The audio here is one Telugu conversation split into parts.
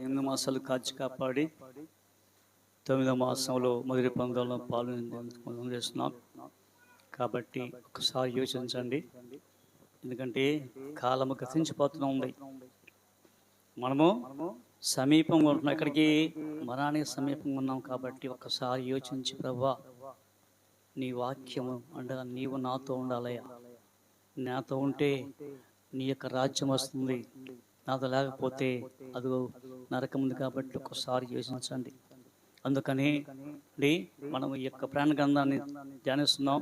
8 మాసాలు కాచి కాపాడి 9వ మాసంలో మొదటి పందాల్లో పాల్గొనేస్తున్నాం. కాబట్టి ఒకసారి యోచించండి. ఎందుకంటే కాలము గతించిపోతూ ఉంది. మనము సమీపంగా ఉంటున్నాం, ఇక్కడికి మరణానికి సమీపంగా ఉన్నాం. కాబట్టి ఒక్కసారి యోచించి, ప్రభువా నీ వాక్యము అంటే నీవు నాతో ఉండాలయ్యా, నాతో ఉంటే నీ యొక్క రాజ్యం వస్తుంది, నాతో లేకపోతే అది నరకం ఉంది. కాబట్టి ఒకసారి యోచించండి. అందుకని మనం ఈ యొక్క ప్రాణ గ్రంథాన్ని ధ్యానిస్తున్నాం.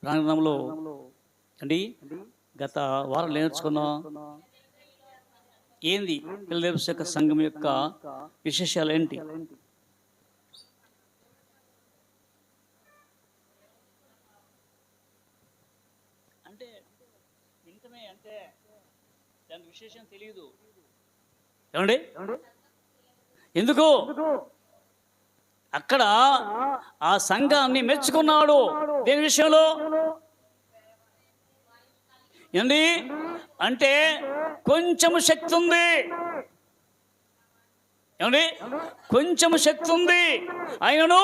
ప్రాణ గ్రంథంలో అండి గత వారం నేర్చుకున్నాం ఏంది ఫిలదెల్ఫియా యొక్క సంఘం యొక్క విశేషాలు ఏంటి. అంటే వింటమే, అంటే దాని విశేషం తెలియదు. ఏమండి ఎందుకు అక్కడ ఆ సంఘాన్ని మెచ్చుకున్నాడు? దేని విషయంలో ఏంటి అంటే కొంచెము శక్తి ఉంది. ఏమండి కొంచెము శక్తి ఉంది. ఆయనను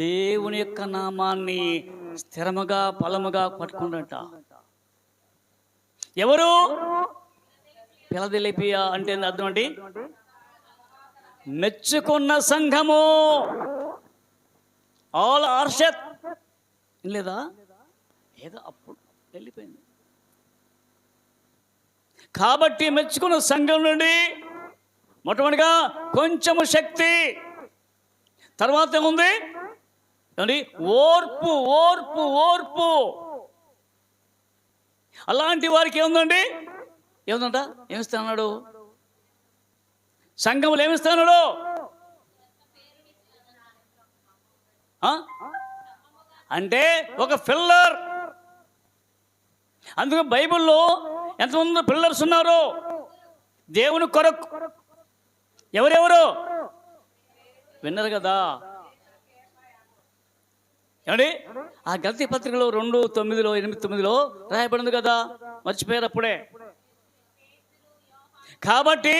దేవుని యొక్క నామాన్ని స్థిరముగా బలముగా పట్టుకున్నట. ఎవరు? ఫిలదెల్ఫియా అంటే అర్థం అండి మెచ్చుకున్న సంఘము. ఆల్ ఆర్షత్ లేదా ఏదో అప్పుడు వెళ్ళిపోయింది. కాబట్టి మెచ్చుకున్న సంఘం నుండి మొట్టమొదటిగా కొంచెము శక్తి, తర్వాత ఏముంది ఏమండి ఓర్పు. ఓర్పు ఓర్పు అలాంటి వారికి ఏముందండి? ఏముందంట? ఏమిస్తున్నాడు? సంఘములు ఏమిస్తున్నాడు? అంటే ఒక పిల్లర్. అందుకు బైబిల్లో ఎంతమంది పిల్లర్స్ ఉన్నారు దేవుని కొరకు? ఎవరెవరు విన్నారు కదా? ఏమండి ఆ గలతీ పత్రికలో 2:9, 8:9 రాయబడింది కదా, మర్చిపోయారు అప్పుడే. కాబట్టి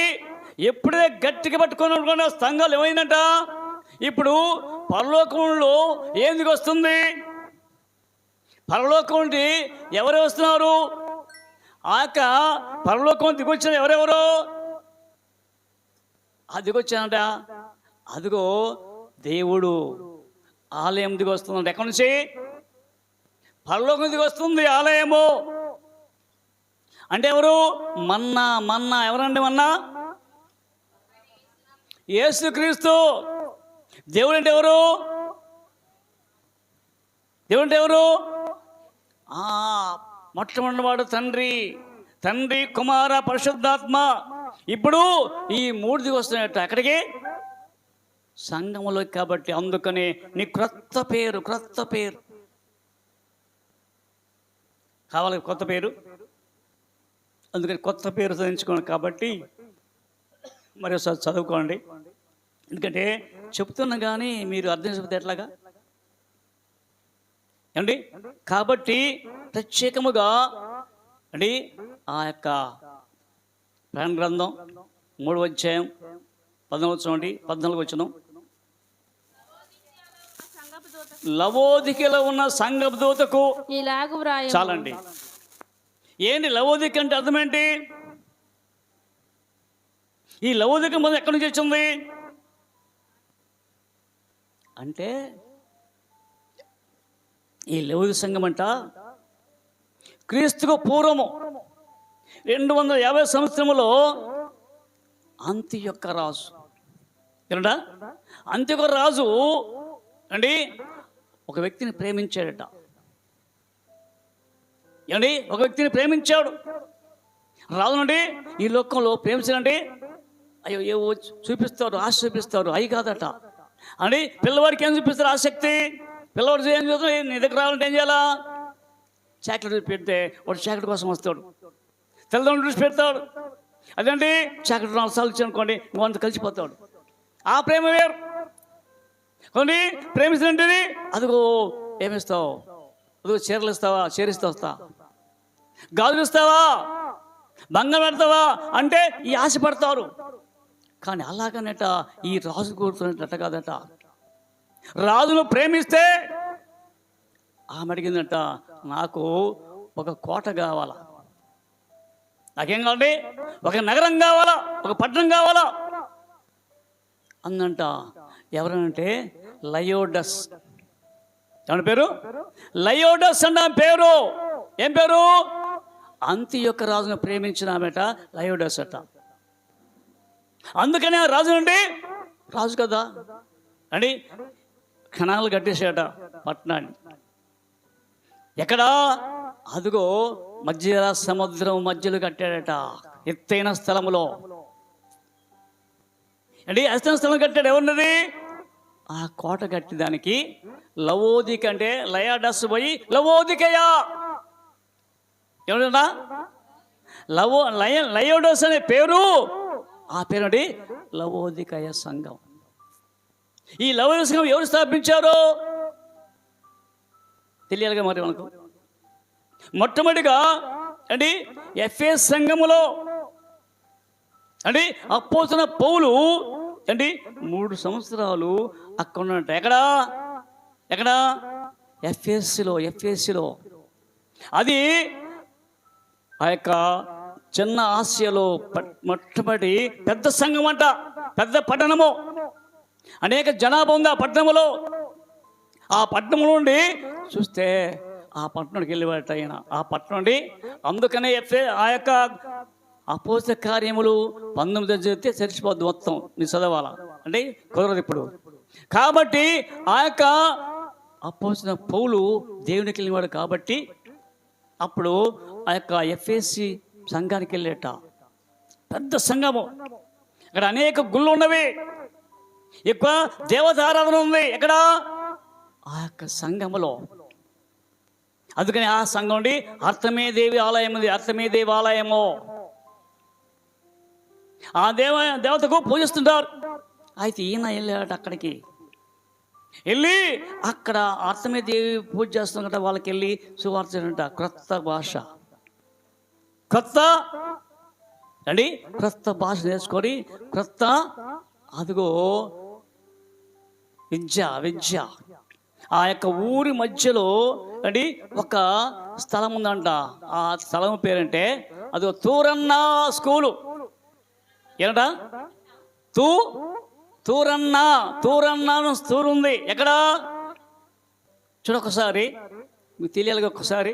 ఎప్పుడే గట్టిగా పట్టుకున్న సంఘాలు ఏమైందంట? ఇప్పుడు పరలోకంలో ఏందుకు వస్తుంది? పరలోకం నుండి ఎవరు వస్తున్నారు? ఆ యొక్క పరలోకం దిగొచ్చిన ఎవరెవరు? ఆ దిగొచ్చానంట. అదిగో దేవుడు ఆలయం దిగి వస్తుందంట. ఎక్కడి నుంచి? పరలోకం దిగి వస్తుంది ఆలయము. అంటే ఎవరు? మన్నా. మన్నా ఎవరండి? మన్నా యేసుక్రీస్తు. దేవుడు అంటే ఎవరు? దేవుడు అంటే ఎవరు? మొట్టమొదటి వాడు తండ్రి, తండ్రి, కుమార, పరిశుద్ధాత్మ. ఇప్పుడు ఈ 3 దిగి వస్తున్నాయట అక్కడికి సంఘములో. కాబట్టి అందుకనే నీ క్రొత్త పేరు, క్రొత్త పేరు కావాలి, కొత్త పేరు. అందుకని కొత్త పేరు చదివించుకోండి. కాబట్టి మరి ఒకసారి చదువుకోండి. ఎందుకంటే చెప్తున్నా కానీ మీరు అర్థం చెబితే ఎట్లాగా అండి. కాబట్టి ప్రత్యేకముగా అండి ఆ యొక్క ప్రాణ గ్రంథం 3వ అధ్యాయం 14 వచనం. లవోదికలో ఉన్న సంఘపు దూతకు ఇలాగు వ్రాయము. చాలండి. ఏంటి లవోదిక అంటే అర్థం ఏంటి? ఈ లవోదిక మొదలు ఎక్కడి నుంచి వచ్చింది అంటే ఈ లవోదిక సంఘం అంట క్రీస్తుకు పూర్వము 250 సంవత్సరములో అంత్యొక్క రాజు ఏమంటా? అంత్యొక్క రాజు అండి ఒక వ్యక్తిని ప్రేమించాడట. ఏమండి ఒక వ్యక్తిని ప్రేమించాడు. రాజునండి ఈ లోకంలో ప్రేమించాలండి అయ్యో ఏవో చూపిస్తారు, ఆశ చూపిస్తారు. అవి కాదట అండి. పిల్లవాడికి ఏం చూపిస్తారు? ఆసక్తి. పిల్లవాడు ఏం చూస్తారు? నీ దగ్గర రావాలంటే ఏం చేయాలా? చాక్లెట్ పెడితే వాడు చాక్లెట్ కోసం వస్తాడు. తల్లిదండ్రులు చూసి పెడతాడు. అదేంటి చాక్లెట్ 4 సార్లు ఇచ్చి అనుకోండి, వాళ్ళతో కలిసిపోతాడు. ఆ ప్రేమ వేరు. కొన్ని ప్రేమిస్తుంటేది అదిగో ఏమిస్తావు? అదిగో చీరలు ఇస్తావా? చీరిస్తూ వస్తా. గాజులు ఇస్తావా? బంగారం పెడతావా అంటే ఈ ఆశ పడతారు. కానీ అలాగనట ఈ రాజు కోరుతున్నట్ట కాదట. రాజును ప్రేమిస్తే ఆమె అడిగిందట, నాకు ఒక కోట కావాలా, నాకేం కావాలి, ఒక నగరం కావాలా, ఒక పట్టణం కావాలా అందంట. ఎవరనంటే లయోడస్. ఎవరి పేరు? లయోడస్ అన్న పేరు. ఏం పేరు? అంతియొక్క రాజును ప్రేమించిన ఆమెట లయోడస్ అట. అందుకనే ఆ రాజు నుండి, రాజు కదా అని కణాలు కట్టేసాట పట్టణాన్ని. ఎక్కడా? అదిగో మధ్య సముద్రం మధ్యలో కట్టాడట, ఎత్తైన స్థలములో. అంటే ఎత్తైన స్థలం కట్టాడు. ఎవరినది? ఆ కోట కట్టి దానికి లవోదిక, అంటే లయాడస్ పోయి లవోదికయా. ఎవరన్నా లయోడస్ అనే పేరు, ఆ పేరు అంటే లవోదికయ సంఘం. ఈ లవోదిక సంఘం ఎవరు స్థాపించారో తెలియాలిగా మరి మనకు. మొట్టమొదటిగా అంటే ఎఫెసు సంఘములో అంటే అపోస్తలుడైన పౌలు అంటే 3 సంవత్సరాలు అక్కడ ఉన్నట్ట. ఎక్కడ? ఎఫెసులో. అది ఆ యొక్క చిన్న ఆసియాలో మొట్టమొదటి పెద్ద సంఘం అంట, పెద్ద పట్టణము. అనేక జనాభా ఉంది ఆ పట్టణంలో. ఆ పట్టణం నుండి చూస్తే ఆ పట్టణానికి వెళ్ళేవాట ఆయన. ఆ పట్టణం నుండి అందుకనే ఆ యొక్క అపోస్తల కార్యములు 19 చదివితే చరిచిపోద్ది మొత్తం, నీ చదవాలా అంటే కుదరదు ఇప్పుడు. కాబట్టి ఆ యొక్క అపోస్తలుడైన పౌలు దేవునికి వెళ్ళినవాడు కాబట్టి అప్పుడు ఆ యొక్క ఎఫెసు సంఘానికి వెళ్ళేట. పెద్ద సంఘము, అక్కడ అనేక గుళ్ళు ఉన్నవి, ఎక్కువ దేవతారాధన ఉంది. ఎక్కడ? ఆ యొక్క సంఘములో. అందుకని ఆ సంఘం నుండి అర్తమే దేవి ఆలయం ఉంది. అర్తమే దేవి ఆలయము, ఆ దేవతకు పూజిస్తుంటారు. అయితే ఈయన వెళ్ళాడట అక్కడికి. వెళ్ళి అక్కడ అర్తమే దేవి పూజ చేస్తున్నట. వాళ్ళకి వెళ్ళి సువార్త క్రొత్త భాష, క్రొత్త భాష నేర్చుకొని క్రొత్త అదిగో విద్య. ఆ యొక్క ఊరి మధ్యలో అంటే ఒక స్థలం ఉందంట. ఆ స్థలం పేరంటే అది తూరన్నా స్కూలు. ఏంట? తూరన్నా స్కూల్ ఉంది. ఎక్కడ? చూడొకసారి, మీకు తెలియాలిగా ఒక్కసారి.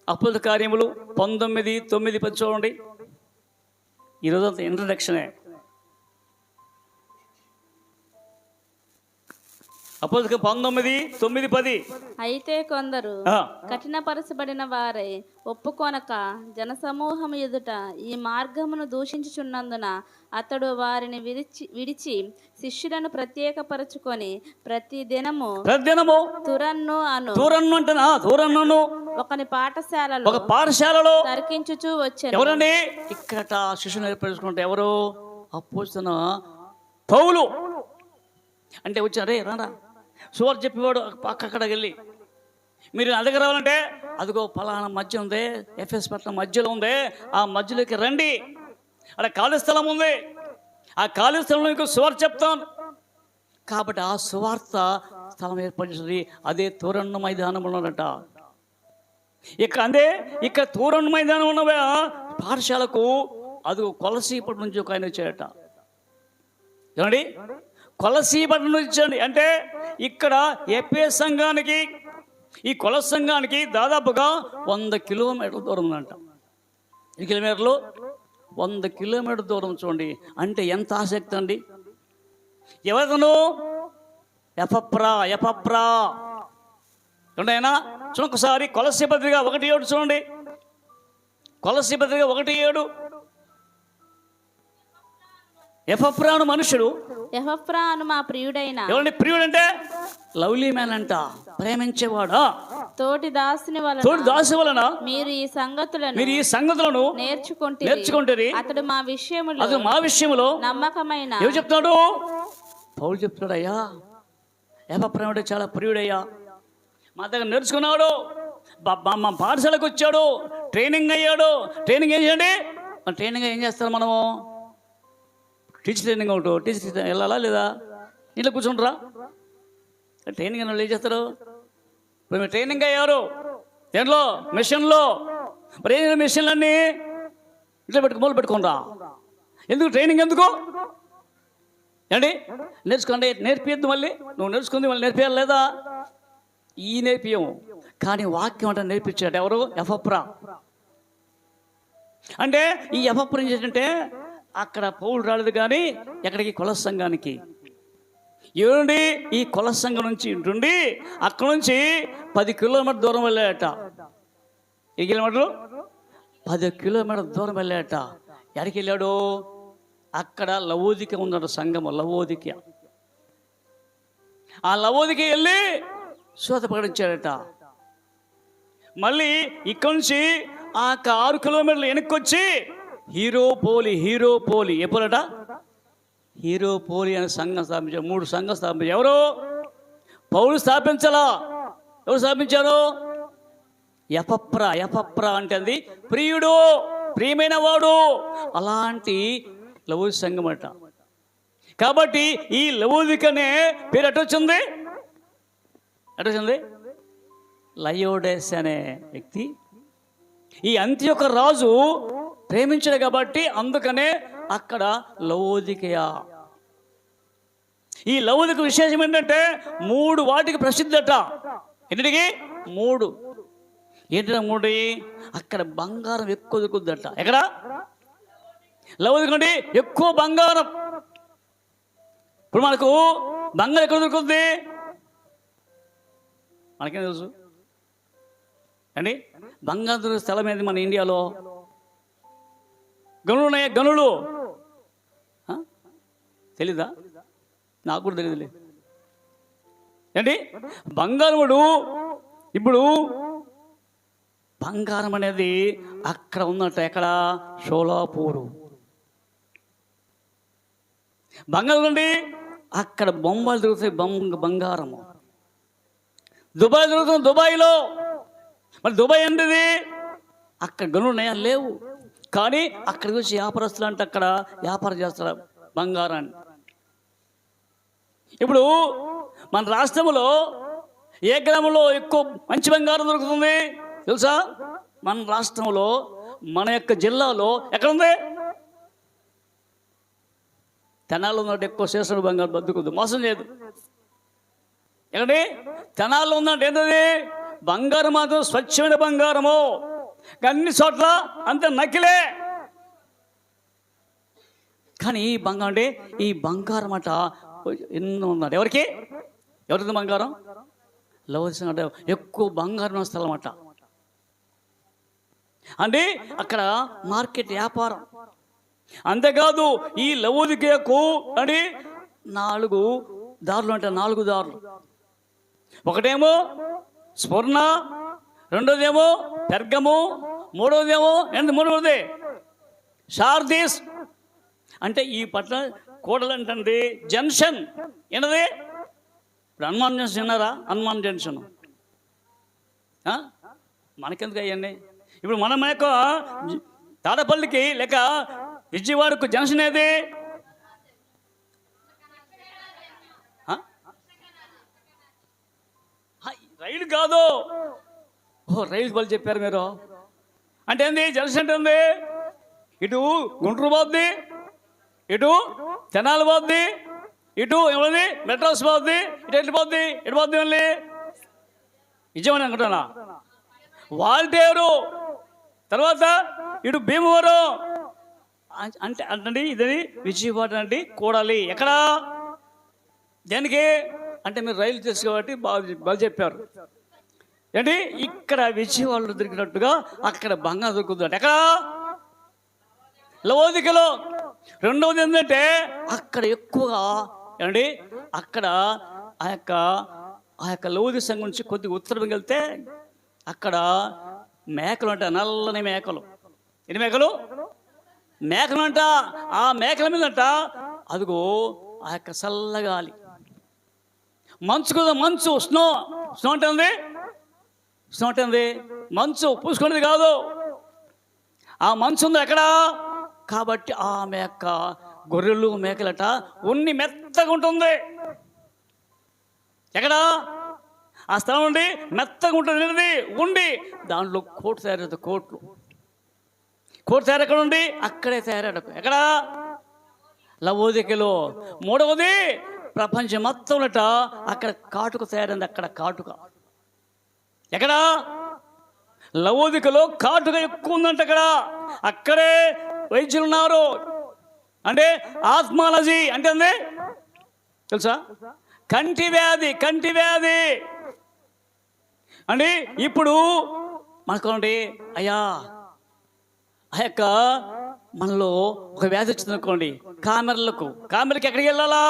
అపోస్తలుల కార్యములు 19:9-10 చూడండి. ఈరోజు అంత ఇంట్రడక్షనే. అపోస్తలుల 19:9-10. అయితే కొందరు కఠినపరచబడిన వారై ఒప్పుకొనక జనసమూహం ఎదుట ఈ మార్గమును దూషించుచున్నందున అతడు వారిని విడిచి శిష్యులను ప్రత్యేకపరచుకొని ప్రతి దినము తురన్ను ఒకని పాఠశాలలో తర్కించుచూ వచ్చాను. ఎవరండి ఇక్కడ శిష్యుని ఏర్పరచుకుంటే? ఎవరు? అపోస్తలుడైన పౌలు. అంటే వచ్చారే రారా సువార్త చెప్పేవాడు. అక్కడికి వెళ్ళి మీరు నా దగ్గర రావాలంటే అదిగో ఫలానా మధ్య ఉంది, ఎఫెసు పట్టణం మధ్యలో ఉంది, ఆ మధ్యలోకి రండి, అక్కడ ఖాళీ స్థలం ఉంది, ఆ ఖాళీ స్థలంలో మీకు సువార్త చెప్తాను. కాబట్టి ఆ సువార్త స్థలం ఏర్పరిచింది. అదే తూరన్న మైదానం ఉన్నదట. ఇక్కడ తూరన్న మైదానం ఉన్న పాఠశాలకు అది కొలసీపటి నుంచి ఒక ఆయన వచ్చాడట. ఏమండి? కొలసీపట్నం ఇచ్చండి. అంటే ఇక్కడ ఎఫెసు సంఘానికి ఈ కొలస సంఘానికి దాదాపుగా 100 కిలోమీటర్ల దూరం ఉందంట. ఎన్ని కిలోమీటర్లు? 100 కిలోమీటర్ల దూరం. చూడండి అంటే ఎంత ఆసక్తి అండి. ఎవరితను? ఎపఫ్రా చూడండి. ఆయన చూడొకసారి కొలస్సీ పత్రిక 1:7 చూడండి. కొలస్సీ పత్రిక 1:7. ఎపఫ్రాను మనుషుడు. ఎపఫ్రాను మా ప్రియుడైన. ఎవరండి ప్రియుడు? అంటే లవ్లీ మ్యాన్ అంట, ప్రేమించేవాడా. తోటి దాసుని వలన మీరు ఈ సంగతులను నేర్చుకుంటారు. అతడు మా విషయములో నమ్మకమైన. ఏం చెప్తున్నాడు? పౌలు చెప్తున్నాడు, అయ్యా ఎపఫ్రాను చాలా ప్రియుడయ్యా, మా దగ్గర నేర్చుకున్నాడు, మా పాఠశాలకు వచ్చాడు, ట్రైనింగ్ అయ్యాడు. ట్రైనింగ్ ఏం చేయండి? మన ట్రైనింగ్ ఏం చేస్తారు మనము? టీచర్ ట్రైనింగ్ ఒకటి, టీచర్ వెళ్ళాలా లేదా? ఇంట్లో కూర్చుంటారా? ట్రైనింగ్ వాళ్ళు ఏం చేస్తారు? ఇప్పుడు మీరు ట్రైనింగ్ అయ్యారు దేంట్లో? మిషన్లో. మరి ఏం మిషన్లన్నీ ఇంట్లో మొదలు పెట్టుకోండా. ఎందుకు ట్రైనింగ్? ఎందుకు ఏంటి? నేర్చుకోండి, నేర్పియద్దు. మళ్ళీ నువ్వు నేర్చుకుంది మళ్ళీ నేర్పియాలి లేదా? ఈ నేర్పియము, కానీ వాక్యం అంటే నేర్పించాడు ఎవరు? ఎఫప్రా. అంటే ఈ ఎఫప్రా ఏం చేసిందంటే అక్కడ పౌలు రాలేదు కానీ ఎక్కడికి? కుల సంఘానికి. ఏమండి ఈ కుల సంఘం నుంచి ఉండి అక్కడ నుంచి 10 కిలోమీటర్ దూరం వెళ్ళాడట. ఏ కిలోమీటర్లు? 10 కిలోమీటర్ దూరం వెళ్ళాడట. ఎక్కడికి వెళ్ళాడు? అక్కడ లవోదిక ఉన్నాడు సంఘం, లవోదిక. ఆ లవోదిక వెళ్ళి శోధ ప్రకటించాడట. మళ్ళీ ఇక్కడి నుంచి ఆ 6 కిలోమీటర్లు వెనక్కి వచ్చి హీరోపోలి ఎప్పుడట? హీరోపోలి అనే సంఘం స్థాపించారు. 3 సంఘం స్థాపించారు. ఎవరు? పౌలు స్థాపించాలా? ఎవరు స్థాపించారు? ఎపప్రా అంటే అది ప్రియుడు, ప్రియమైన వాడు. అలాంటి లవోదిక సంఘం అట. కాబట్టి ఈ లవోదికనే పేరు ఎటొచ్చింది? లయోడేస్ అనే వ్యక్తి ఈ అంత్యొక రాజు ప్రేమించాడు కాబట్టి అందుకనే అక్కడ లవోదికయ. ఈ లవోదిక విశేషం ఏంటంటే 3 వాటికి ప్రసిద్ధట. ఎన్నిటికి? 3. ఏంటంటే 3 అక్కడ బంగారం ఎక్కువ దొరుకుద్దట. ఎక్కడ? లవోదిక నుండి ఎక్కువ బంగారం. ఇప్పుడు మనకు బంగారం ఎక్కడ దొరుకుతుంది? మనకేం తెలుసు అండి? బంగారం దొరికే స్థలం ఏంది మన ఇండియాలో? గనులు ఉన్నాయా? గనులు తెలీదా? నాకు కూడా తెలియదులే. ఏంటి బంగారముడు? ఇప్పుడు బంగారం అనేది అక్కడ ఉన్నట్టు. ఎక్కడ? షోలాపూరు. బంగారం అండి అక్కడ బొమ్మలు దొరుకుతాయి. బంగారము. దుబాయ్ దొరుకుతుంది, దుబాయ్లో. మరి దుబాయ్ ఏంటిది? అక్కడ గనులు ఉన్నాయా? లేవు. కానీ అక్కడికి వచ్చి వ్యాపారస్తులు అంటే అక్కడ వ్యాపారం చేస్తారు బంగారాన్ని. ఇప్పుడు మన రాష్ట్రంలో ఏ గ్రామంలో ఎక్కువ మంచి బంగారం దొరుకుతుంది తెలుసా? మన రాష్ట్రంలో, మన యొక్క జిల్లాలో ఎక్కడుంది? తెనాల్లో ఉన్నట్టు ఎక్కువ శేషుడు బంగారం బతుకుద్దు, మోసం చేయదు. ఎక్కడి? తెనాల్లో ఉన్నట్టు ఏంటది? బంగారం మాత్రం స్వచ్ఛమైన బంగారము. అన్ని చోట్ల అంత నకిలే. కానీ ఈ బంగారం అంటే ఈ బంగారం అట ఎన్నో ఉన్నాడు. ఎవరికి? ఎవరిది బంగారం? లవోదిక అంటే ఎక్కువ బంగారం స్థలం అట. అంటే అక్కడ మార్కెట్ వ్యాపారం. అంతేకాదు ఈ లవోదికకు అంటే 4 దారులు అంటే 4 దారులు. ఒకటేమో స్వర్ణ, రెండోదేమో పెర్గము, మూడోదేమో మూడవది సార్దీస్. అంటే ఈ పట్ల కోడలు అంటే జంక్షన్. ఏంటది? ఇప్పుడు హనుమాన్ జంక్షన్ విన్నారా? హనుమాన్ జంక్షన్ మనకెందుకు అయ్యండి? ఇప్పుడు మన యొక్క తాడపల్లికి లేక విజయవాడకు జంక్షన్ ఏది? రైలు కాదు. రైలు బలి చెప్పారు మీరు. అంటే ఏంది? జంక్షన్ అంటే ఉంది. ఇటు గుంటూరు పోద్ది, ఇటు తెనాలి పోద్ది, ఇటు ఏమది మెడ్రాస్ పోద్ది, ఇటు ఎటు పోద్ది? ఎటు పోద్ది? మళ్ళీ విజయవాడ అనుకుంటున్నా. వాల్టేరు, తర్వాత ఇటు భీమవరం. అంటే అంటే ఇది విజయవాడ అంటే కూడాలి. ఎక్కడ? దేనికి అంటే మీరు రైలు తెలుసు కాబట్టి బాగా చెప్పారు. ఏంటి? ఇక్కడ విజయవాడలో దొరికినట్టుగా అక్కడ బంగారం దొరుకుతుంది. ఎక్కడ? లవోదికలో. రెండవది ఏంటంటే అక్కడ ఎక్కువగా ఏమండి అక్కడ ఆ యొక్క లవోదిక సంఘం నుంచి కొద్దిగా ఉత్తరం వెళ్తే అక్కడ మేకలు అంట, నల్లని మేకలు. ఎన్ని మేకలు? మేకలు అంట. ఆ మేకల మీద అంట అదిగో ఆ యొక్క చల్లగాలి, మంచు కదా, మంచు, స్నో. స్నో అంటే ఉంది, స్నో అంటే ఉంది మంచు పూసుకునేది కాదు. ఆ మంచు ఉంది ఎక్కడ? కాబట్టి ఆమె యొక్క గొర్రెలు మేకలట ఉన్ని మెత్తగా ఉంటుంది. ఎక్కడ ఆ స్థలం నుండి మెత్తగా ఉంటుంది ఉండి దాంట్లో కోటు తయారవుతుంది. కోటు తయారు ఎక్కడ ఉండి అక్కడే తయారయ్యాడు. ఎక్కడ? లవోదికలో. మూడవది ప్రపంచం మొత్తంలో అక్కడ కాటుక తయారైంది. అక్కడ కాటుక ఎక్కడ? లవోదికలో కాటుక ఎక్కువ ఉందంట. అక్కడే వైద్యులు ఉన్నారు. అంటే ఆస్మాలజీ అంటే ఉంది తెలుసా? కంటి వ్యాధి అండి. ఇప్పుడు మనకోండి అయ్యా ఆ యొక్క మనలో ఒక వ్యాధి వచ్చింది అనుకోండి, కామెర్లకి ఎక్కడికి వెళ్ళాలా?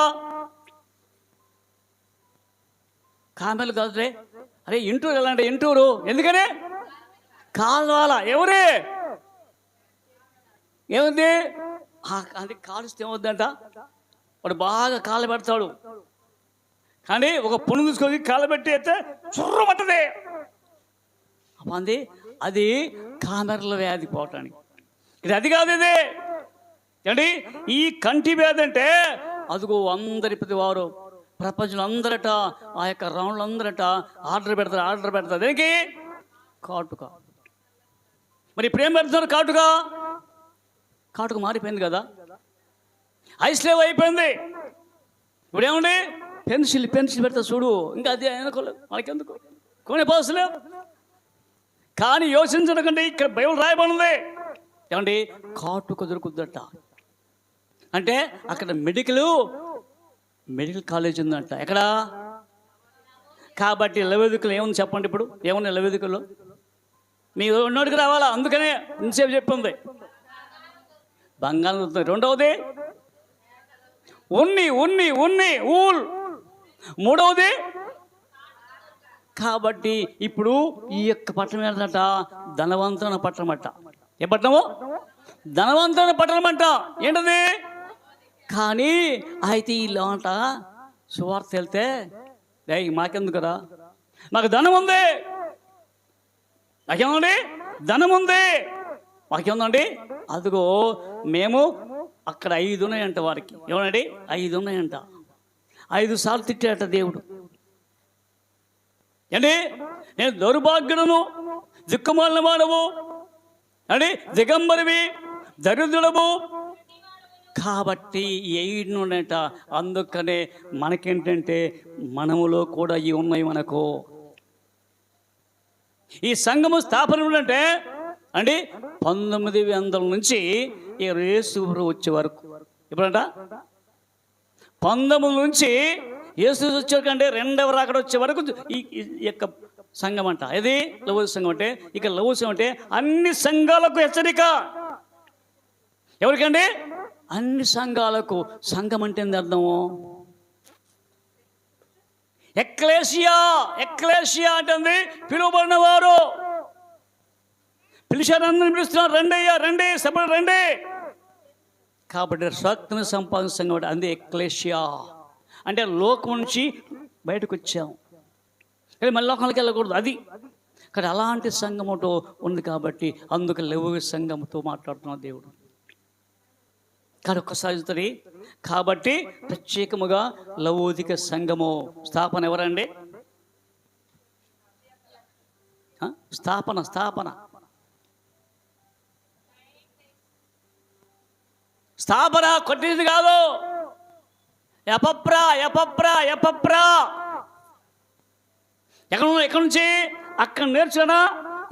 కామెర్లు కాదు అరే ఇంటూరు వెళ్ళండి. ఇంటూరు ఎందుకని? కావాలా? ఏముంది అది కాలుస్తే ఏమవుద్దంట, వాడు బాగా కాలు పెడతాడు. కానీ ఒక పుణ్యం తీసుకొని కాలు పెట్టి అయితే చుర్రమంటది. అంది అది కామెర్ల వ్యాధి పోవటానికి. ఇది అది కాదు. ఇది ఏంటి? ఈ కంటి వ్యాధి అంటే అదిగో అందరి ప్రతి వారు ప్రపంచంలో అందరట ఆ యొక్క రౌండ్లు అందరట ఆర్డర్ పెడతారు. దేనికి? కాటుక. మరి ఇప్పుడు ఏం పెడతారు? కాటుక మారిపోయింది కదా, ఐస్లేవ్ అయిపోయింది. ఇప్పుడు ఏమండి? పెన్సిల్ పెడతా చూడు, ఇంకా అది అనుకోలేదు మనకెందుకు కొనే పోసలేవు. కానీ యోచించడం కంటే ఇక్కడ బైబిల్ రాయబడింది ఏమండి? కాటుక దొరుకుద్దట. అంటే అక్కడ మెడికల్ కాలేజ్ ఉందంట. ఎక్కడ? కాబట్టి లవోదికలో ఏముంది చెప్పండి? ఇప్పుడు ఏముంది లవోదికలో? మీ ఉన్నోడికి రావాలా, అందుకనే ఇంతసేపు చెప్పింది. బంగాళం. రెండవది ఉన్ని ఊల్. మూడవది కాబట్టి ఇప్పుడు ఈ యొక్క పట్టణం ఏంటంట? ధనవంతుల పట్టణం అంట. ఏ పట్టణము? ధనవంతుల పట్టణం అంట. ఏంటది? కానీ అయితే ఇలా అంట సువార్త వెళ్తే మాకెందుకురా, మాకు ధనం ఉంది, నాకేమండి ధనం ఉంది, మాకేముందండి. అదిగో మేము అక్కడ 5 ఉన్నాయంట వారికి. ఏమనండి? 5 ఉన్నాయంట. 5 సార్లు తిట్టాట దేవుడు. ఏంటి? నేను దౌర్భాగ్యుడను, దిక్కుమాలిన వాడవు అండి, దిగంబరివి, దరిద్రుడము. కాబట్టి 8 ఉన్నాయంట. అందుకనే మనకేంటంటే మనములో కూడా ఇవి ఉన్నాయి మనకు. ఈ సంఘము స్థాపన అంటే అండి 1900 నుంచి యేసు వచ్చే వరకు. ఇప్పుడంట 19 నుంచి యేసు వచ్చే వరకు అంటే 2వ రాకడ వచ్చే వరకు ఈ యొక్క సంఘం అంట. ఇది లవోదిక సంఘం అంటే. ఇక లవోదిక సంఘం అంటే అన్ని సంఘాలకు హెచ్చరిక. ఎవరికండి? అన్ని సంఘాలకు. సంఘం అంటే ఏంది అర్థము? ఎక్లేసియా అంటే పిలువబడిన వారు. పిలిచారు, అందరిని పిలుస్తున్నారు, రండి సభలు రండి. కాబట్టి స్వక్తిని సంపాదించిన సంఘం అంది ఎక్లేసియా అంటే లోకం నుంచి బయటకు వచ్చాం కానీ మళ్ళీ లోకంలోకి వెళ్ళకూడదు. అది కానీ అలాంటి సంఘముతో ఉంది కాబట్టి అందుకు లవోదిక సంఘముతో మాట్లాడుతున్న దేవుడు. కానీ ఒక్కసారి కాబట్టి ప్రత్యేకముగా లవోదిక సంఘము స్థాపన ఎవరండి? స్థాపన కొట్టింది కాదు. ఎపప్రా ఎక్కడి నుంచి? అక్కడ నేర్చుకున్నా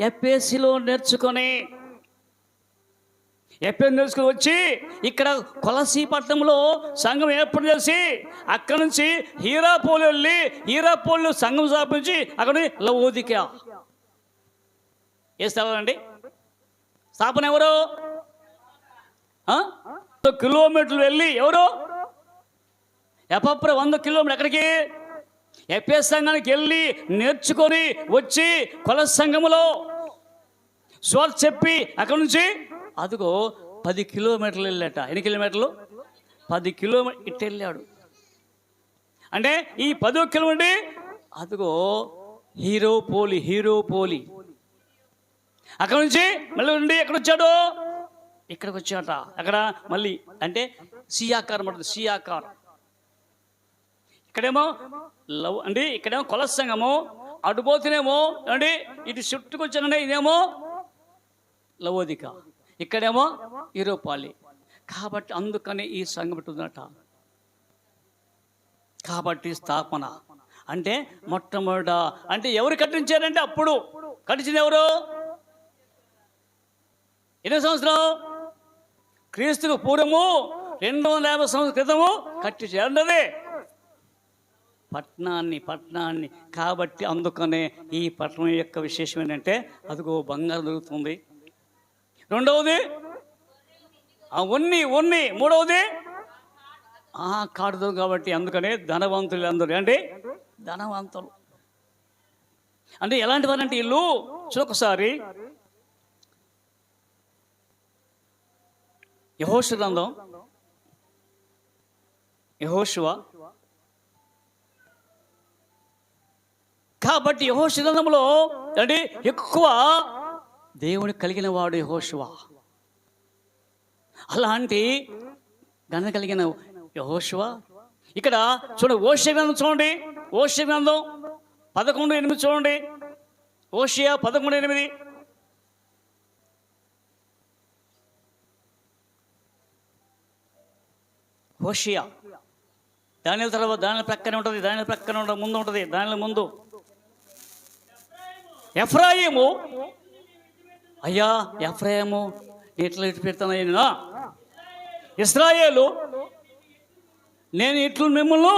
ఎఫెసీలో నేర్చుకొని వచ్చి ఇక్కడ కొలసీ పట్టణంలో సంఘం ఏర్పాటు చేసి అక్కడ నుంచి హీరాపోలి వెళ్ళి హీరాపోలిలో సంఘం స్థాపించి అక్కడ లవోదిక. ఏ స్థలం అండి? స్థాపన ఎవరు? కిలోమీటర్లు వెళ్ళి ఎవరు? ఎపప్ర 100 కిలోమీటర్లు. ఎక్కడికి? ఎఫెసు సంఘానికి వెళ్ళి నేర్చుకొని వచ్చి కొలసీ సంఘములో స్వార్థ చెప్పి అక్కడ నుంచి అదిగో 10 కిలోమీటర్లు వెళ్ళాట. ఎన్ని కిలోమీటర్లు? 10 కిలోమీటర్లు ఇటు వెళ్ళాడు. అంటే ఈ 10 కిలోమీటర్ అదిగో హీరోపోలి అక్కడ నుంచి మళ్ళీ నుండి ఎక్కడ వచ్చాడు? ఇక్కడికి వచ్చాట. అక్కడ మళ్ళీ అంటే సియాకారం ఉంటుంది, సియాకారం. ఇక్కడేమో లవ్ అంటే ఇక్కడేమో కొలస సంఘము, అటుపోతేనేమో అంటే ఇటు చుట్టుకు వచ్చానంటే ఇదేమో లవోదిక, ఇక్కడేమో యూరోపాలి. కాబట్టి అందుకని ఈ సంఘం పెట్టుకుందట. కాబట్టి స్థాపన అంటే మొట్టమొదట అంటే ఎవరు కట్టించారంటే అప్పుడు కట్టించింది ఎవరు? ఎన్ని సంవత్సరం? క్రీస్తుకు పూర్వము 250 సంవత్సరాల క్రితము కట్టించారు పట్టణాన్ని. కాబట్టి అందుకనే ఈ పట్టణం యొక్క విశేషం ఏంటంటే అదిగో బంగారం దొరుకుతుంది. రెండవది ఉన్ని. మూడవది కాడుదు. కాబట్టి అందుకనే ధనవంతులు అందరూ అంటే ధనవంతులు అంటే ఎలాంటి వారంటే ఇల్లు చూడొకసారి యెహోషువ గ్రంథం, యెహోషువ. కాబట్టి యెహోషువ గ్రంథంలో అంటే ఎక్కువ దేవుని కలిగిన వాడు యెహోషువ. అలాంటి ఘనత కలిగిన యెహోషువ ఇక్కడ చూడండి. ఓషియా గ్రంథం చూడండి, ఓషియా గ్రంథం 11:8 చూడండి. ఓషియా 11:8. హోషియా దానిల తర్వాత దానిల ప్రక్కనే ఉంటుంది, దానిల ప్రక్కనే ఉంటుంది, ముందు ఉంటుంది, దానిల ముందు. ఎఫ్రాయిము, అయ్యా ఎఫ్రాయిము ఇట్లా ఇటు పెడతాను నేను. ఇశ్రాయేలు, నేను ఇట్లు మిమ్మల్ని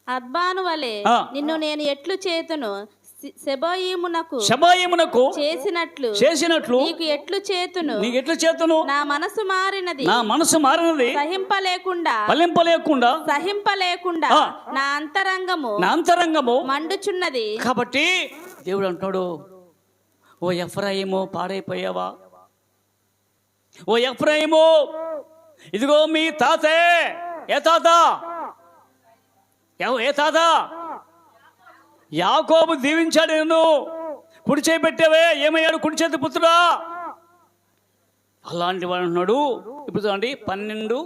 అద్బాను వలె నిన్ను నేను ఎట్లు చేతును, శెబాయీమునకు చేసినట్లు నీకు ఎట్లు చేతును. నా మనసు మారినది సహింపలేకుండా నా అంతరంగము మండుచున్నది. కాబట్టి దేవుడు అంటాడు, ఓ ఎఫ్రాయిము పాడైపోయావా? ఓ ఎఫ్రాయిము, ఇదిగో మీ తాతే. ఏ తాత? యాకోబు దీవించాడు, నిన్ను కుడి చేయి పెట్టావే, ఏమయ్యాడు? కుడి చేతి పుత్రుడా. అలాంటి వాడు అంటున్నాడు. ఇప్పుడు చూడండి 12:8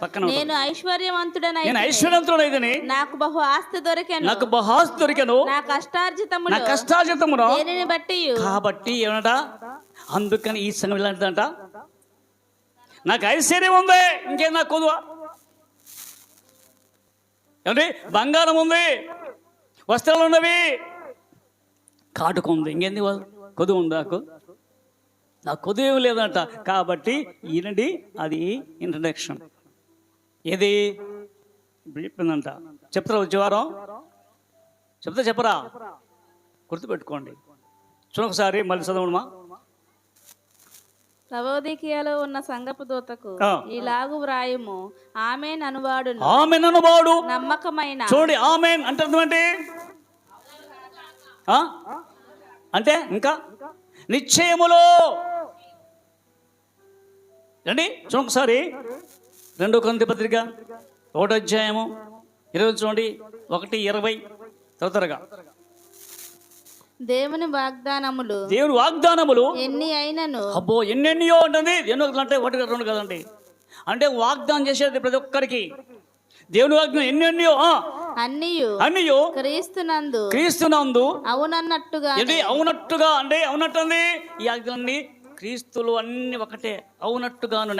పక్కన, నేను ఐశ్వర్యవంతుడనైతిని, నాకు బహు ఆస్తి దొరికెను, నా కష్టార్జితమును దేనిని బట్టి. కాబట్టి ఏమనట? అందుకని ఈ సంఘం ఇలాంటిదంట. నాకు ఐశ్వర్యం ఉంది, ఇంకేం నాకు కొదువా? ఏమంటే బంగారం ఉంది, వస్త్రాలు ఉన్నవి, కాటుకుంది, ఇంకేంది కొదువు ఉంది? నాకు కొదువు లేదంట. కాబట్టి ఈయనండి అది ఇంట్రడక్షన్. ఏది చెప్పిందంట. చెప్తారా వచ్చే వారం? చెప్పరా? గుర్తుపెట్టుకోండి. చూడొకసారి మళ్ళీ చదవడమా. లవోదికీయలో ఉన్న సంఘపు దూతకు ఇలాగు వ్రాయుము, ఆమేన్ అనువాడు నమ్మకమైన. చూడండి, ఆమేన్ అంటే అర్థం ఏంటి? అంటే ఇంకా నిశ్చయములో అండి. చూడొకసారి 2 కొరింథీ పత్రిక 1:20 చూడండి, 1:20 త్వరగా. దేవుని వాగ్దానములు ఎన్ని అయినను, అబ్బో ఎన్నెన్నో ఉంటుంది. ఎన్నో అంటే 1 2 కదండి. అంటే వాగ్దానం చేసేది ప్రతి ఒక్కరికి. దేవుని వాగ్దానం ఎన్నెన్నో అన్నీయు క్రీస్తునందు అవునన్నట్టుగా అంటే అవునట్టుంది. ఈ వాగ్దానాన్ని క్రీస్తులు అన్ని ఒకటే అవునట్టుగాను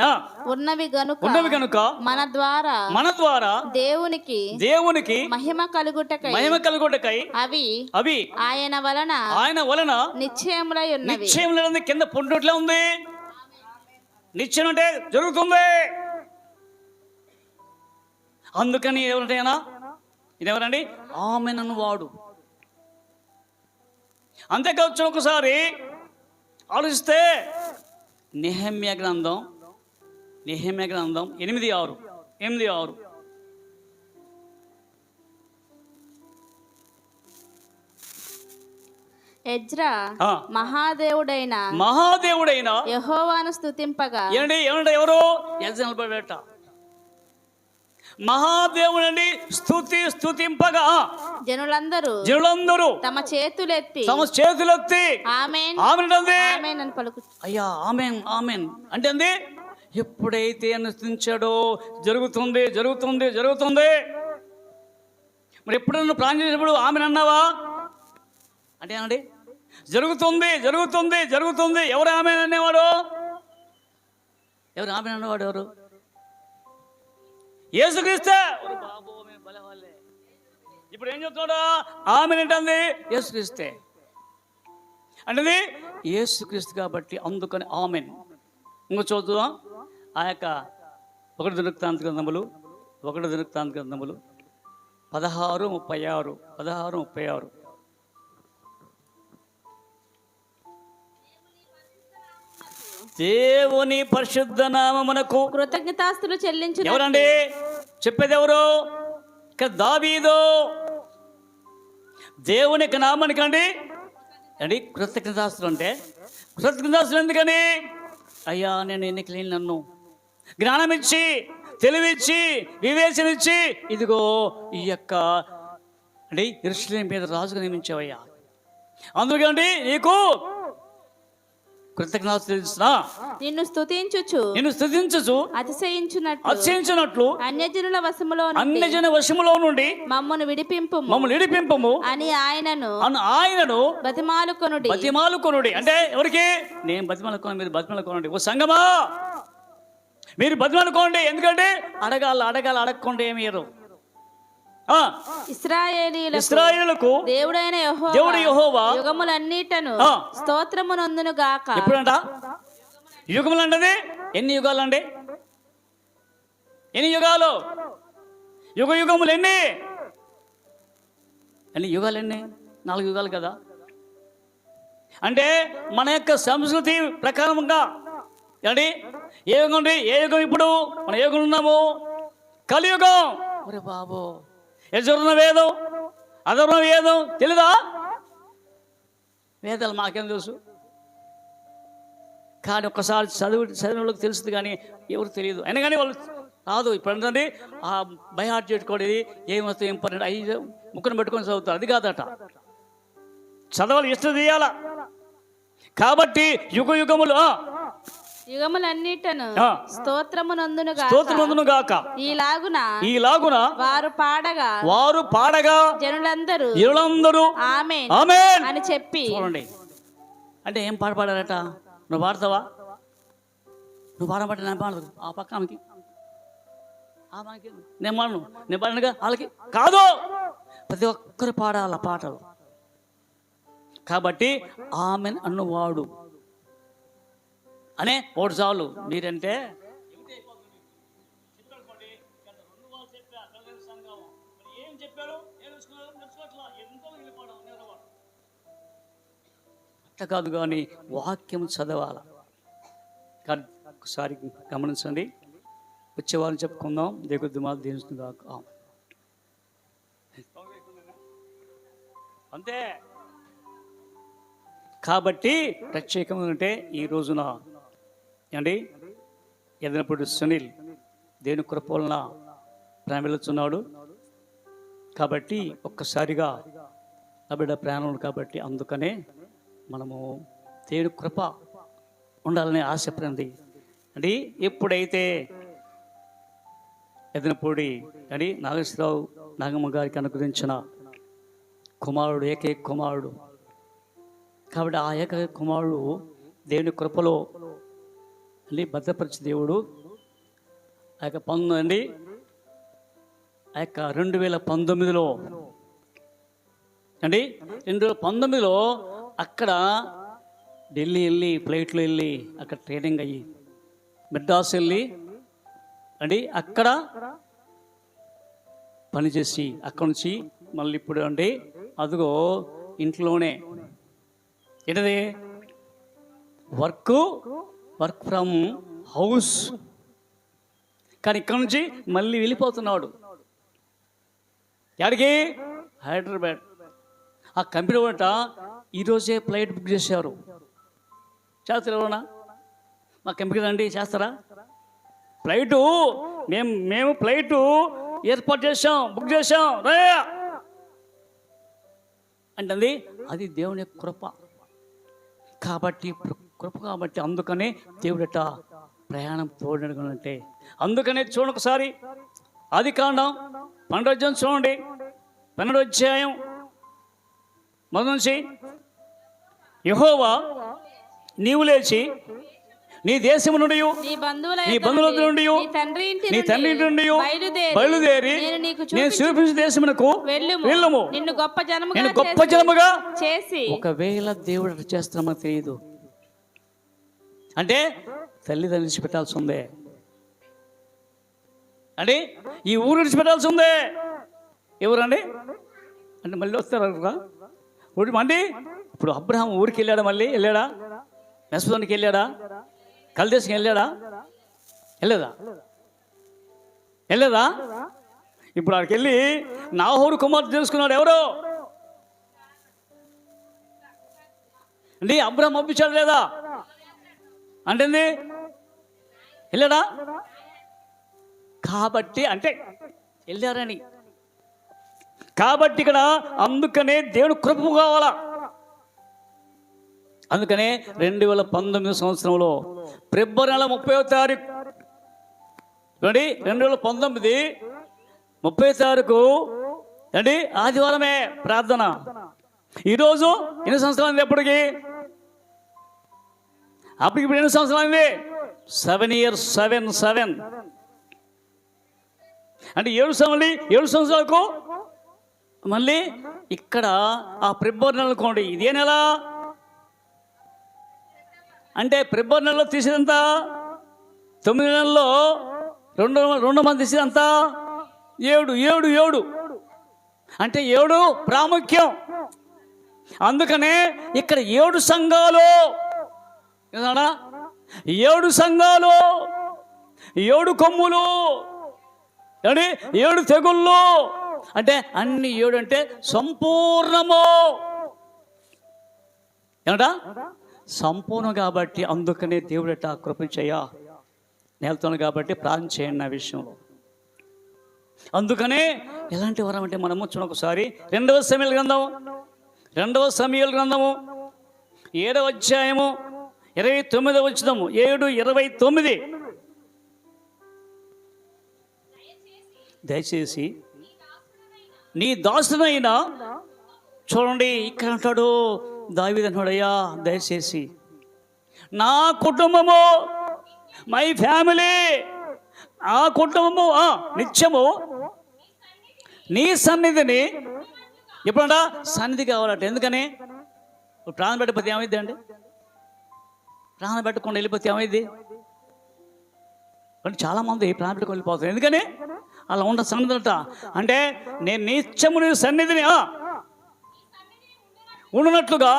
ఉన్నవి గనుక మన ద్వారా దేవునికి మహిమ కలుగుటకై అవి ఆయన వలన నిశ్చయములై ఉన్నవి. కింద పొందుట్లే ఉంది. నిశ్చయం అంటే జరుగుతుంది. అందుకని ఎవరంటేనా ఇదెవరండి? ఆమెన్ అన్నవాడు. అంతేకావచ్చు. ఒకసారి ఆలోచిస్తే నెహెమ్యా గ్రంథం 8:6 ఎజ్రా మహాదేవుడైన యెహోవాను స్తుతింపగా. ఏమంటే ఎవరు? ఎజ్రా నిలబడట. మహాదేవుని స్తుతింపగా జనులందరూ తమ చేతులెత్తి ఆమేన్ అని పలుకు. అయ్యా ఆమేన్ ఆమేన్ అంటే అంది ఎప్పుడైతే అనుసరించాడో జరుగుతుంది జరుగుతుంది జరుగుతుంది. మరి ఎప్పుడన్నా ప్రార్థన చేసినప్పుడు ఆమేన్ అన్నావా అంటే అనండి జరుగుతుంది జరుగుతుంది జరుగుతుంది. ఎవరు ఆమేన్ అనేవాడు? ఎవరు ఆమేన్ అన్నవాడు? ఎవరు? యేసుక్రీస్తే. బాబు మేము బలవాళ్ళే. ఇప్పుడు ఏం చెప్తున్నాడు? ఆమేన్ ఏంటంది? యేసుక్రీస్తే అంటే యేసుక్రీస్తు కాబట్టి అందుకని ఆమేన్. ఇంకో చూద్దాం ఆ యొక్క 1 దినవృత్తాంత గ్రంథములు 16:36. దేవుని పరిశుద్ధ నామమునకు కృతజ్ఞతాస్తులు చెల్లించు. ఎవరండి చెప్పేది? ఎవరు? ఇక్కడ దావీదు. దేవుని నామానికి అండి కృతజ్ఞతాస్తులు అంటే కృతజ్ఞతాస్తులు ఎందుకని? అయ్యా నేను ఎన్నికలేని నన్ను జ్ఞానం ఇచ్చి తెలివిచ్చి వివేచన ఇచ్చి ఇదిగో ఈ యొక్క యెరూషలేము మీద రాజుగా నియమించావయ్యా. అందుకండి నీకు నిన్ను స్తుతించుచు అతిశయించునట్లు అన్యజనుల వశములో నుండి మమ్మను విడిపింపుము అని ఆయనను బతిమాలుకొనుడి. అంటే ఎవరికి? నేను బతిమాలుకోను, మీరు బతిమాలుకోనండి. ఓ సంగమా మీరు బతిమాలుకోండి. ఎందుకంటే అడగకుండా ఏమి ఇయ్యరు. ఇశ్రాయేలీయులకు దేవుడైన యెహోవా యుగములన్నిటను స్తోత్రమునందును గాక. ఎప్పుడంట యుగములు అన్నది? ఎన్ని యుగాలు అండి? ఎన్ని యుగాలు? యుగములు ఎన్ని యుగాలు? 4 యుగాలు కదా. అంటే మన యొక్క సంస్కృతి ప్రకారంగా ఏ యుగం? ఏ యుగం ఇప్పుడు మన యుగంలో ఉన్నాము? కలియుగం. ఒరే బాబు, యజుర్ణ వేదం అధర్ణ వేదం తెలీదా? వేదాలు మాకేం తెలుసు, కానీ ఒక్కసారి చదివిన వాళ్ళకి తెలుస్తుంది, కానీ ఎవరు తెలియదు. అయినా కానీ వాళ్ళు రాదు. ఇప్పుడు ఏంటంటే ఆ బైహార్ట్ చేసుకోవడం ఏమవుతుంది ఏం పని 5 ముక్కను పెట్టుకొని చదువుతారు. అది కాదట, చదవాలి, ఇష్టం చేయాల. కాబట్టి యుగములన్నిటను స్తోత్రమునందును గాక. ఈలాగున వారు పాడగా జనులందరూ ఆమేన్ అని చెప్పి. చూడండి, అంటే ఏం పాట పాడారట? నువ్వు పాడతావా? నువ్వు పాడబట్టి నేను పాడదు. ఆ పక్క ఆమెకి నేను పాడను, నేను పాడనుగా వాళ్ళకి కాదు. ప్రతి ఒక్కరు పాడాల పాటలు. కాబట్టి ఆమెన్ అన్నవాడు అనే ఓటు చాలు. మీరంటే అట్లా కాదు, కానీ వాక్యం చదవాల. కానీ ఒకసారి గమనించండి, వచ్చేవాళ్ళని చెప్పుకుందాం. దేవుడి మాత దీవిస్తుంది కాక. అంతే. కాబట్టి ప్రత్యేకంగా అంటే ఈ రోజున ఎదనపూడి సునీల్ దేవుని కృప వలన ప్రాణిస్తున్నాడు. కాబట్టి ఒక్కసారిగా నా బిడ్డ ప్రాణం. కాబట్టి అందుకనే మనము దేవుని కృప ఉండాలని ఆశపడింది. ఎప్పుడైతే ఎదనపూడి నాగేశ్వరరావు నాగమ్మ గారికి అనుగ్రహించిన కుమారుడు, ఏకైక కుమారుడు. కాబట్టి ఆ ఏకైక కుమారుడు దేవుని కృపలో భద్రపరిచి దేవుడు ఆ యొక్క 2019లో 2019లో అక్కడ ఢిల్లీ వెళ్ళి ఫ్లైట్లో వెళ్ళి అక్కడ ట్రైనింగ్ అయ్యి మెడ్రాస్ వెళ్ళి అక్కడ పనిచేసి అక్కడి నుంచి మళ్ళీ ఇప్పుడు అదిగో ఇంట్లోనే ఏంటది వర్క్ ఫ్రమ్ హౌస్. కానీ ఇక్కడ నుంచి మళ్ళీ వెళ్ళిపోతున్నాడు. ఎక్కడికి? హైదరాబాద్. ఆ కంపెనీ వంట ఈరోజే ఫ్లైట్ బుక్ చేశారు. చేస్తారా? మా కంపెనీ రండి, చేస్తారా? ఫ్లైటు మేము ఫ్లైటు ఏర్పాటు చేశాం, బుక్ చేశాం రే అంటుంది. అది దేవుని యొక్క కృప కాబట్టి, కృప కాబట్టి అందుకనే దేవుడట ప్రయాణం తోడనుకుంటే. అందుకనే చూడండి ఒకసారి ఆదికాండం 12వ అధ్యాయం చూడండి, 12వ అధ్యాయం మొదటి నుంచి. యెహోవా నీవు లేచి నీ దేశము నుండి నీ బంధువుల నుండి నీ తండ్రి ఇంటి నుండి బయలుదేరి నేను చూపించే దేశమునకు వెళ్ళుము, నిన్ను గొప్ప జనముగా చేసి. ఒకవేళ దేవుడు చేస్తామో తెలియదు అంటే తల్లిదండ్రులు విడిచిపెట్టాల్సి ఉందే అండి, ఈ ఊరు విడిచిపెట్టాల్సి ఉందే. ఎవరండి అంటే మళ్ళీ వస్తారు ఊరి అండి. ఇప్పుడు అబ్రహాం ఊరికి వెళ్ళాడా? మళ్ళీ వెళ్ళాడా? మెస్పొతోమియాకి వెళ్ళాడా? కల్దేశంకి వెళ్ళాడా? వెళ్ళలేదా? ఇప్పుడు అక్కడికి వెళ్ళి నాహోరు కుమార్తె తెలుసుకున్నాడు ఎవరో అండి. అబ్రహాం పంపించాడు లేదా అంటే వెళ్ళాడా? కాబట్టి అంటే వెళ్ళారని కాబట్టి ఇక్కడ అందుకనే దేవుడు కృప కావాలా. అందుకనే 2019 సంవత్సరంలో ఫిబ్రవరి నెల 30వ తారీఖు 2019 30వ తారీఖు అండి ఆదివారమే ప్రార్థన. ఈరోజు ఎన్ని సంవత్సరాలు ఎప్పటికి? అప్పటికి ఇప్పుడు ఎన్ని సంవత్సరాలు? 7 years 7 అంటే 7 సంవత్సరాలకు మళ్ళీ ఇక్కడ ఆ ఫిబ్రవరి నెల అనుకోండి. ఇదే నెల అంటే ఫిబ్రవరి నెలలో తీసేదంత 9 నెలల్లో 2 మంది తీసేదంత 7 అంటే 7 ప్రాముఖ్యం. అందుకనే ఇక్కడ 7 సంఘాలు 7 సంఘాలు 7 కొమ్ములు 7 తెగుళ్ళు అంటే అన్ని 7 అంటే సంపూర్ణము ఏమంటా సంపూర్ణం. కాబట్టి అందుకనే దేవుడట కృపించయ్యా నేలుతాను కాబట్టి ప్రార్థన చేయండి నా విషయంలో. అందుకనే ఎలాంటి వరం అంటే మనము చూడొకసారి 2వ సమూయేలు గ్రంథము 7వ అధ్యాయము 29వ వచనము 7:29. దయచేసి నీ దాసునైనా చూడండి ఇక్కడ అంటాడు దావీదు అంటాడయ్యా దయచేసి నా కుటుంబము మై ఫ్యామిలీ ఆ కుటుంబము నిత్యము నీ సన్నిధిని ఎప్పుడంట సన్నిధి కావాలట. ఎందుకని ప్రాణం పెట్టకపోతే ఏమైంది అండి? ప్రాణం పెట్టకుండా వెళ్ళిపోతే ఏమైంది అంటే చాలామంది ప్రాణం పెట్టుకొని వెళ్ళిపోతారు. ఎందుకని అలా ఉండ సన్నిధి అంటే నేను నిత్యము నీ సన్నిధిని ఉన్నట్లుగా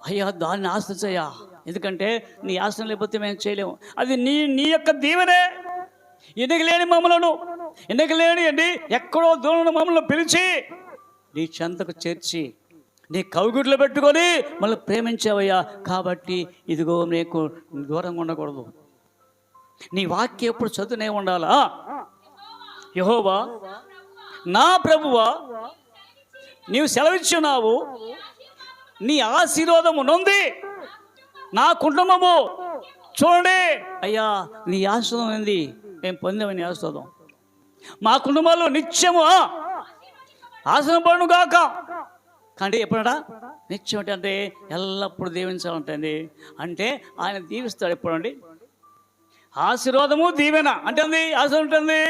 అయ్యా దాన్ని ఆశించయ్యా. ఎందుకంటే నీ ఆశనం లేకపోతే మేము చేయలేము. అది నీ యొక్క దీవెనే. ఎన్నికలేని మమ్మలను అండి ఎక్కడో దూరం మమ్మల్ని పిలిచి నీ చెంతకు చేర్చి నీ కౌగిట్లో పెట్టుకొని మళ్ళీ ప్రేమించావయ్యా. కాబట్టి ఇదిగో నీకు దూరంగా ఉండకూడదు. నీ వాక్యం ఎప్పుడు చదువునే ఉండాలా. యెహోవా నా ప్రభువా నీవు సెలవిచ్చున్నావు, నీ ఆశీర్వాదము నొంది నా కుటుంబము చూడండి అయ్యా నీ ఆశీర్వాదం ఏంది? మేము పొందామని ఆశీర్వాదం మా కుటుంబాల్లో నిత్యము ఆశీర్వపడును గాక. కానీ ఎప్పుడట నిత్యం అంటే ఎల్లప్పుడూ దీవించాలంటండి. అంటే ఆయన దీవిస్తాడు ఎప్పుడండి. ఆశీర్వాదము దీవెన అంటే ఆశీర్వాదం ఉంటుంది.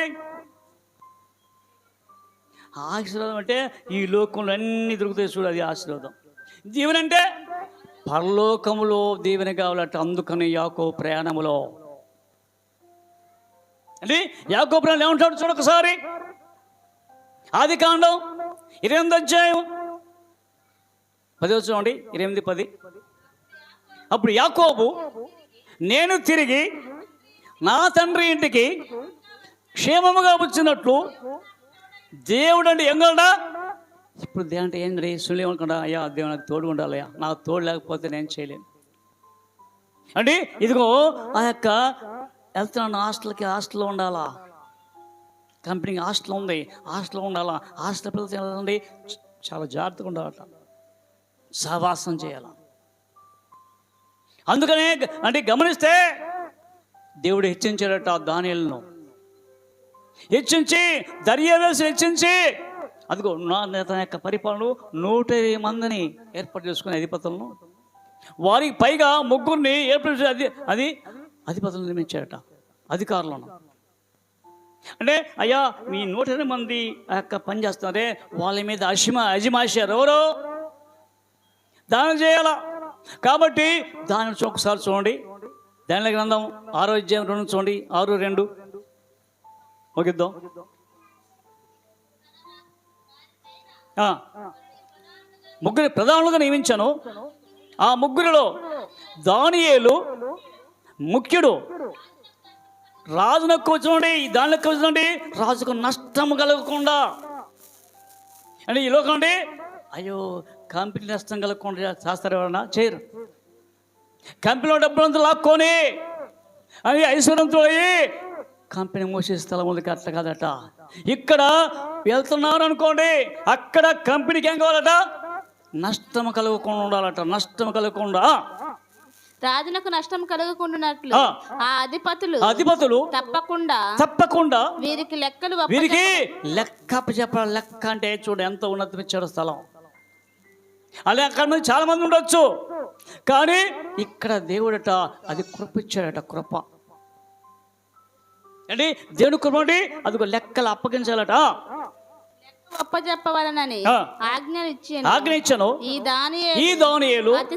ఆశీర్వాదం అంటే ఈ లోకంలో అన్ని దొరుకుతాయి చూడు, అది ఆశీర్వాదం. దీవెన అంటే పరలోకములో దీవెన కావాలట. అందుకని యాకోబు ప్రయాణములో అంటే యాకోబు ప్రయాణం ఏమంటాడు చూడొకసారి. ఆదికాండం 28వ అధ్యాయం 10 చూడండి 8-10. అప్పుడు యాకోబు నేను తిరిగి నా తండ్రి ఇంటికి క్షేమముగా వచ్చినట్లు దేవుడు అంటే ఎంగడా. ఇప్పుడు దేవుడు అంటే ఏంటి? సులేమనుకుండా అయ్యా దేవుడు నాకు తోడు ఉండాలయ్యా, నాకు తోడు లేకపోతే నేను చేయలేను అంటే. ఇదిగో ఆ యొక్క వెళ్తున్నాను హాస్టల్లో ఉండాలా. కంపెనీకి హాస్టల్ ఉంది, హాస్టల్లో ఉండాలా, హాస్టల్ పిల్లలు తినాలండి, చాలా జాగ్రత్తగా ఉండాలట, సహవాసం చేయాల. అందుకనే అంటే గమనిస్తే దేవుడు హెచ్చించాడట దానియేలును, హెచ్చించి దర్యావేసి హెచ్చించి అదిగో తన యొక్క పరిపాలన 120 మందిని ఏర్పాటు చేసుకునే అధిపతులను, వారికి పైగా 3 ఏర్పాటు అది అధిపతులను నియమించాడట, అధికారులను. అంటే అయ్యా మీ 120 మంది ఆ యొక్క పని చేస్తున్నారే వాళ్ళ మీద అజిమాషారు ఎవరు? దానం చేయాల. కాబట్టి దాని ఒకసారి చూడండి, దానిలో గ్రంథం 6వ అధ్యాయం 2 చూడండి, 6:2 ముగిద్దాం. ముగ్గురు ప్రధానులుగా నియమించాను. ఆ ముగ్గురిలో దానియేలు ముఖ్యుడు. రాజునకు చూడండి, దానిలోకి చూడండి, రాజుకు నష్టం కలగకుండా. అంటే ఈ లోకం అండి, అయ్యో కంపెనీ నష్టం కలగకుండా చేస్తారు ఎవరన్నా? చేయరు. కంపెనీలో డబ్బులంతా లాక్కొని అని ఐశ్వర్యంతో అయ్యి కంపెనీ మూసే స్థలం ఉంది. అట్లా కాదట. ఇక్కడ వెళ్తున్నారు అనుకోండి, అక్కడ కంపెనీకి ఏం కావాలట? నష్టం కలగకుండా ఉండాలట, నష్టం కలగకుండా. రాజునకు నష్టం కలగకుండానట్లు ఆ అధిపతులు తప్పకుండా వీరికి లెక్క చెప్పాలి. లెక్క అంటే చూడు ఎంత ఉన్నతం ఇచ్చాడు స్థలం. అలా అక్కడ మంది చాలా మంది ఉండొచ్చు, కానీ ఇక్కడ దేవుడట అది కృప ఇచ్చాడట, కృప. అంటే దేవుడు కృప అంటే అది లెక్కలు అప్పగించాలట, అప్పచెప్పవలనని ఆజ్ఞ ఇచ్చాను. ఈ దానియేలు అతి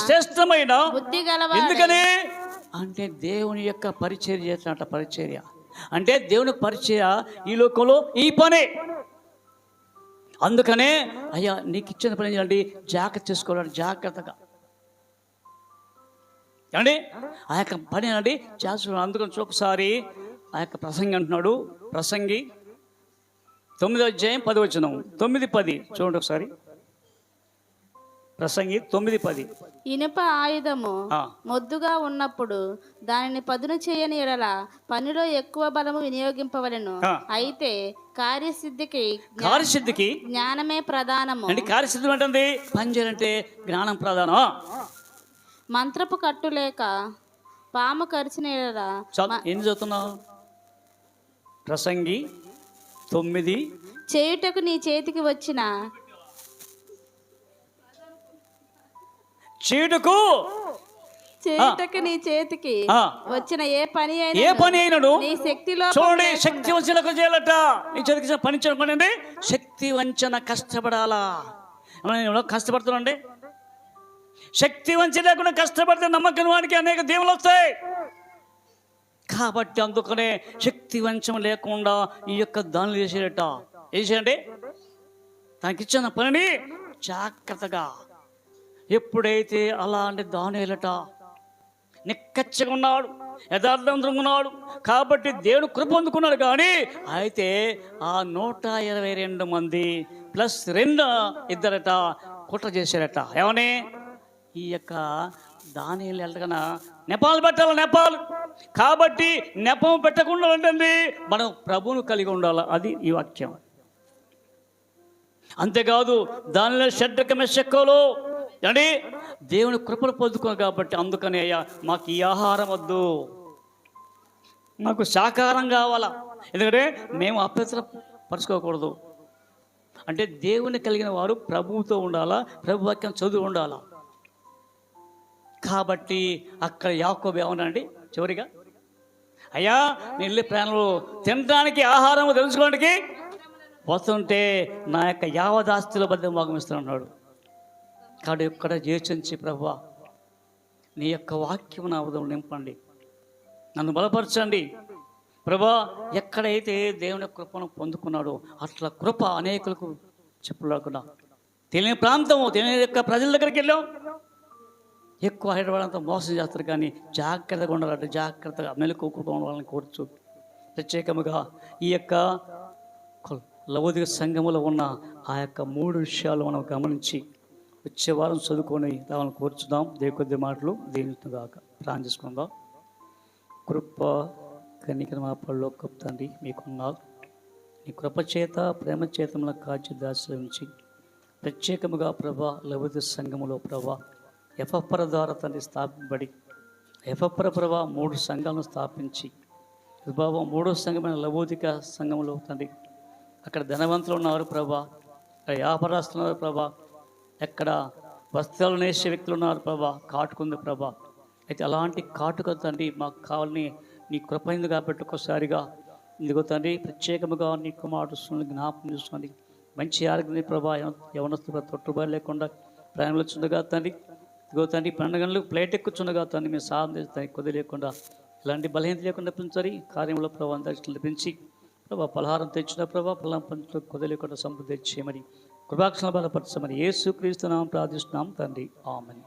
శ్రేష్టమైన బుద్ధి గలవాడు. ఎందుకని అంటే దేవుని యొక్క పరిచర్య చేసినట్ట. పరిచర్య అంటే దేవుని పరిచయ ఈ లోకంలో ఈ పనే. అందుకనే అయ్యా నీకు ఇచ్చిన పని చేయండి, జాగ్రత్త చేసుకోవాలి, జాగ్రత్తగా అండి ఆ యొక్క పని అండి చేస్తున్నాడు. అందుకని ఒకసారి ఆ యొక్క ప్రసంగి అంటున్నాడు, ప్రసంగి 9వ అధ్యాయం 10వ వచనం, 9:10 చూడండి ఒకసారి. ప్రసంగి 9:10. ఇనుప ఆయుధము మొద్దుగా ఉన్నప్పుడు దానిని పదును చేయని ఎడల పనిలో ఎక్కువ బలము వినియోగింపవలెను. అయితే కార్యసిద్ధికి జ్ఞానమే ప్రధానము. అంటే కార్యసిద్ధి అంటే పని చేయాలంటే జ్ఞానం ప్రధానం. మంత్రపు కట్టు లేక పాము కరిచిన ఎడల ఏం చదువుతున్నావు? ప్రసంగి 9. చేయుటకు నీ చేతికి వచ్చిన ఏ పని అయినడు నీ శక్తిలో చూడండి, శక్తి వంచనకు చేయాలట. నీ చేతికి పని పని శక్తి వంచన కష్టపడాలా. కష్టపడుతున్నాండి, శక్తి వంచన లేకుండా కష్టపడితే నమ్మకం వానికి అనేక దీవులు వస్తాయి. కాబట్టి అందుకనే శక్తి వంచం లేకుండా ఈ యొక్క దానులు చేసేట. చేసేయండి, తనకి ఇచ్చిన పనిని జాగ్రత్తగా. ఎప్పుడైతే అలాంటి దానియేలట నిక్కచ్చగా ఉన్నాడు, యథార్థంగా ఉన్నాడు, కాబట్టి దేవుడు కృప పొందుకున్నాడు. కానీ అయితే ఆ 122 మంది ప్లస్ 2 ఇద్దరట కుట్ర చేశారట. ఏమని? ఈ యొక్క దానియేలు ఎలాగనా నెపాలు పెట్టాలి, నెపాలు. కాబట్టి నెపం పెట్టకుండా ఉంటుంది, మనం ప్రభువును కలిగి ఉండాలి. అది ఈ వాక్యం. అంతేకాదు దానిలో షడ్రక మెషక్కులు అంటే దేవుని కృపను పొందుకోను. కాబట్టి అందుకని అయ్యా మాకు ఈ ఆహారం వద్దు, మాకు శాకాహారం కావాలా. ఎందుకంటే మేము అపవిత్రపరచుకోకూడదు. అంటే దేవుని కలిగిన వారు ప్రభువుతో ఉండాలా, ప్రభు వాక్యం చదువు ఉండాలా. కాబట్టి అక్కడ యాకోబు ఏమన్నాండి చివరిగా, అయ్యా నేను వెళ్ళి ప్రాణులు తినడానికి ఆహారం తెలుసుకోవడానికి వస్తుంటే నా యొక్క యావదాస్తుల బద్దం భాగమిస్తున్నాడు. కాబట్టి ఇక్కడ చేర్చించి ప్రభువా నీ యొక్క వాక్యం నా ఉదయం నింపండి, నన్ను బలపరచండి ప్రభా. ఎక్కడైతే దేవుని కృపను పొందుకున్నాడో అట్లా కృప అనేకులకు చెప్పులేకుండా తెలియని ప్రాంతము తెలియని యొక్క ప్రజల దగ్గరికి వెళ్ళాం. ఎక్కువ హైదరాబాద్ అంతా మోసం చేస్తారు, కానీ జాగ్రత్తగా ఉండాలంటే జాగ్రత్తగా మెలకువగా ఉండాలని కోరుచు. ప్రత్యేకముగా ఈ యొక్క లవోదిక సంఘములో ఉన్న ఆ యొక్క 3 విషయాలు మనం గమనించి వచ్చే వారం చదువుకొని రావాలని కోరుచుదాం. కొద్ది మాటలు దీనిగాక ప్రార్థన చేసుకుందాం. కృప కన్నికను మా పళ్ళు తండ్రి మీకున్నారు. నీ కృపచేత ప్రేమ చేతముల కాచి దాసులు ఉంచి ప్రత్యేకముగా ప్రభా లౌకిక సంఘములో ప్రభా ఎఫ్ఎఫ్ఆర్ ద్వారా తండ్రి స్థాపింపబడి ఎఫ్ఎఫ్ఆర్ ప్రభా 3 సంఘాలను స్థాపించి ప్రభావం 3వ సంఘమైన లౌకిక సంఘంలో తండ్రి అక్కడ ధనవంతులు ఉన్నారు ప్రభా, అక్కడ వ్యాపారస్తులు ఉన్నారు ప్రభా, ఎక్కడ వస్త్రాలు నేసే వ్యక్తులు ఉన్నారు ప్రభా, కాటుకుంది ప్రభా. అయితే అలాంటి కాటుక తండ్రి మాకు కావాలని నీ కృపైంది కాబట్టి ఒకసారిగా ఇదిగో తండ్రి ప్రత్యేకముగా నీ కుమారుడు జ్ఞాపకం చేసుకోండి. మంచి ఆరోగ్యం ప్రభా, యవనస్తుగా తొట్టుబడి లేకుండా ప్రయాణంలో చుండగా తండ్రి ఇదిగో తండ్రి 12 గంటలకు ప్లేట్ ఎక్కుచుండగా తండ్రి మేము సాధన చేస్తాయి కొద్ది లేకుండా ఇలాంటి బలహీనత లేకుండా పెంచాలి కార్యంలో ప్రభావ అందరికీ పెంచి ప్రభా పలహారం తెచ్చిన ప్రభా పలం పంచులో కొద్ది లేకుండా సమృద్ధి చేయమని కృపాక్షణ బలపరచమని యేసుక్రీస్తు నామమున ప్రార్థిస్తున్నాం తండ్రి, ఆమేన్.